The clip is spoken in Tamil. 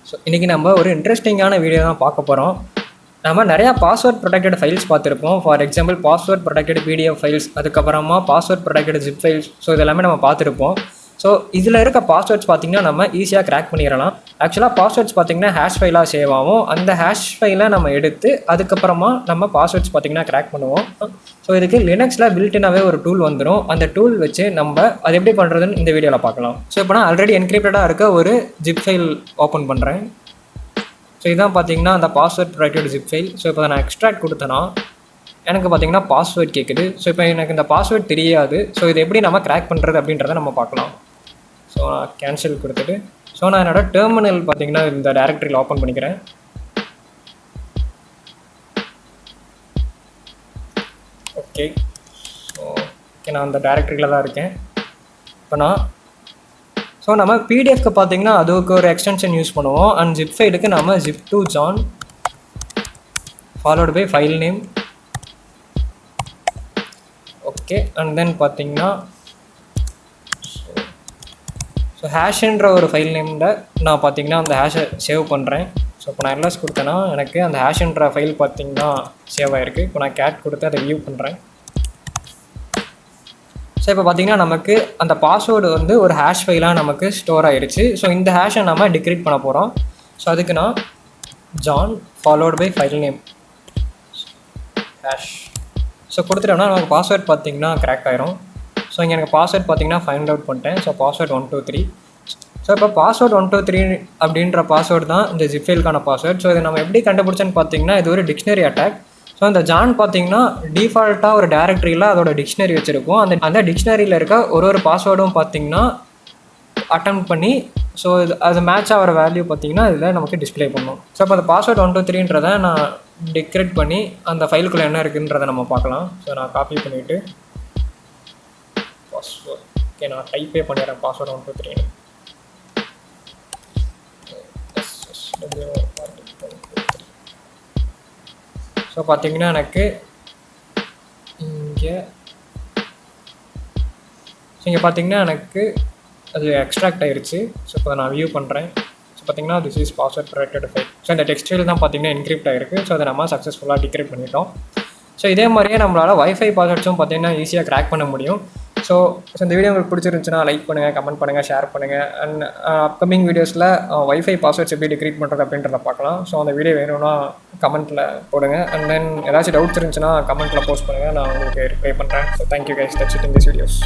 ஸோ இன்றைக்கி நம்ம ஒரு இன்ட்ரெஸ்டிங்கான வீடியோ தான் பார்க்க போகிறோம். நம்ம நிறையா பாஸ்வேர்ட் ப்ரொடெக்டட் ஃபைல்ஸ் பார்த்துருப்போம். For example password protected PDF files, அதுக்கப்புறமா password protected zip files. So இதெல்லாமே நம்ம பார்த்துருப்போம். ஸோ இதில் இருக்க பாஸ்வேர்ட்ஸ் பார்த்திங்கன்னா நம்ம ஈஸியாக கிராக் பண்ணிடலாம். ஆக்சுவலாக பாஸ்வேர்ட்ஸ் பார்த்திங்கன்னா ஹேஷ் ஃபைலாக சேவ் ஆகும். அந்த ஹேஷ் ஃபைலை நம்ம எடுத்து அதுக்கப்புறமா நம்ம பாஸ்வேர்ட்ஸ் பார்த்திங்கன்னா கிராக் பண்ணுவோம். ஸோ இதுக்கு லினக்ஸில் பில்டினாவே ஒரு டூல் வந்துடும். அந்த டூல் வச்சு நம்ம அது எப்படி பண்ணுறதுன்னு இந்த வீடியோவில் பார்க்கலாம். ஸோ இப்போ நான் ஆல்ரெடி என்கிரிப்டடாக இருக்க ஒரு ஜிப் ஃபைல் ஓப்பன் பண்ணுறேன். ஸோ இதான் பார்த்தீங்கன்னா அந்த password protected zip file. So இப்போ நான் எக்ஸ்ட்ராக்ட் கொடுத்தேன்னா எனக்கு பார்த்தீங்கன்னா பாஸ்வேர்ட் கேட்குது. ஸோ இப்போ எனக்கு இந்த பாஸ்வேர்ட் தெரியாது. ஸோ இது எப்படி நம்ம கிராக் பண்ணுறது அப்படின்றத நம்ம பார்க்கலாம். ஸோ நான் கேன்சல் கொடுத்துட்டு நான் என்னோடய டெர்மினல் பார்த்தீங்கன்னா இந்த டைரக்டரியில் ஓப்பன் பண்ணிக்கிறேன். ஓகே, நான் அந்த டைரக்டரியில் தான் இருக்கேன். இப்போ நம்ம பிடிஎஃப்க்கு பார்த்தீங்கன்னா அதுக்கு ஒரு எக்ஸ்டென்ஷன் யூஸ் பண்ணுவோம். அண்ட் ஜிப் ஃபைலுக்கு நம்ம zip2 john followed by file name. Okay, and then பார்த்தீங்கன்னா ஸோ ஹேஷ்ன்ற ஒரு ஃபைல் நேமில் நான் பார்த்தீங்கன்னா அந்த ஹேஷை சேவ் பண்ணுறேன். ஸோ இப்போ நான் எல்எஸ் கொடுத்தேன்னா எனக்கு அந்த ஹேஷ்ன்ற ஃபைல் பார்த்தீங்கன்னா சேவ் ஆகிருக்கு. இப்போ நான் கேட் கொடுத்து அதை வியூ பண்ணுறேன். ஸோ இப்போ பார்த்தீங்கன்னா நமக்கு அந்த பாஸ்வேர்டு வந்து ஒரு ஹேஷ் ஃபைலாக நமக்கு ஸ்டோர் ஆகிடுச்சு. ஸோ இந்த ஹேஷை நம்ம டிக்ரீட் பண்ண போகிறோம். ஸோ அதுக்கு நான் John followed by file name hash so கொடுத்துட்டோம்னா நமக்கு பாஸ்வேர்ட் பார்த்தீங்கன்னா கிராக் ஆயிரும். ஸோ இங்கே எனக்கு பாஸ்வேர்ட் பார்த்தீங்கன்னா ஃபைண்ட் அவுட் பண்ணிட்டேன். So password 123. ஸோ இப்போ பாஸ்வேர்ட் 123 அப்படின்ற பாஸ்வேர்டு தான் இந்த ஜிப் ஃபைலுக்கான பாஸ்வேர்ட். ஸோ இதை நம்ம எப்படி கண்டுபிடிச்சேன்னு பார்த்தீங்கன்னா இது ஒரு டிக்ஷனரி அட்டாக். ஸோ இந்த ஜான் பார்த்தீங்கன்னா டிஃபால்ட்டாக ஒரு டைரக்டரியில் அதோட டிக்ஷனரி வச்சுருக்கும். அந்த டிக்ஷனரியில் இருக்க ஒரு பாஸ்வேர்டும் பார்த்தீங்கன்னா அட்டெம்ப்ட் பண்ணி ஸோ அது மேட்ச் ஆகிற வேல்யூ பார்த்தீங்கன்னா இதில் நமக்கு டிஸ்பிளே பண்ணும். ஸோ இப்போ அந்த பாஸ்வேர்ட் 123ன்றதை நான் டிக்ரேட் பண்ணி அந்த ஃபைலுக்குள்ளே என்ன இருக்குன்றதை நம்ம பார்க்கலாம். ஸோ நான் காப்பி பண்ணிவிட்டு பாஸ்வேர்ட் ஓகே நான் டைப்பே பண்ணிடுறேன். பாஸ்வேர்ட் 123. ஸோ பார்த்தீங்கன்னா எனக்கு இங்கே பார்த்தீங்கன்னா எனக்கு அது எக்ஸ்ட்ராக்ட் ஆகிருச்சு. ஸோ இப்போ நான் வியூ பண்ணுறேன். ஸோ பார்த்தீங்கன்னா this is password protected file. So இந்த டெக்ஸ்ட் ஃபைல் தான் பார்த்தீங்கன்னா என்கிரிப்ட் ஆகிருக்கு. ஸோ அதை நம்ம சக்ஸஸ்ஃபுல்லாக டிக்ரிப்ட் பண்ணிட்டோம். ஸோ இதே மாதிரியே நம்மளால் வைஃபை பாஸ்வேர்ட்ஸும் பார்த்தீங்கன்னா ஈஸியாக கிராக் பண்ண முடியும். ஸோ இந்த வீடியோ உங்களுக்கு பிடிச்சிருந்துச்சுன்னா லைக் பண்ணுங்கள், கமெண்ட் பண்ணுங்கள், ஷேர் பண்ணுங்கள். அண்ட் அப்கமிங் வீடியோஸில் வைஃபை பாஸ்வேர்ட்ஸ் எப்படி டிக்ரீட் பண்ணுறது அப்படின்றத பார்க்கலாம். ஸோ அந்த வீடியோ வேணும்னா கமெண்ட்டில் போடுங்க. அண்ட் தென் ஏதாச்சும் டவுட்ஸ் இருந்துச்சுன்னா கமெண்ட்டில் போஸ்ட் பண்ணுங்கள், நான் உங்களுக்கு ரிப்ளை பண்ணுறேன். So thank you guys, that's it in this videos.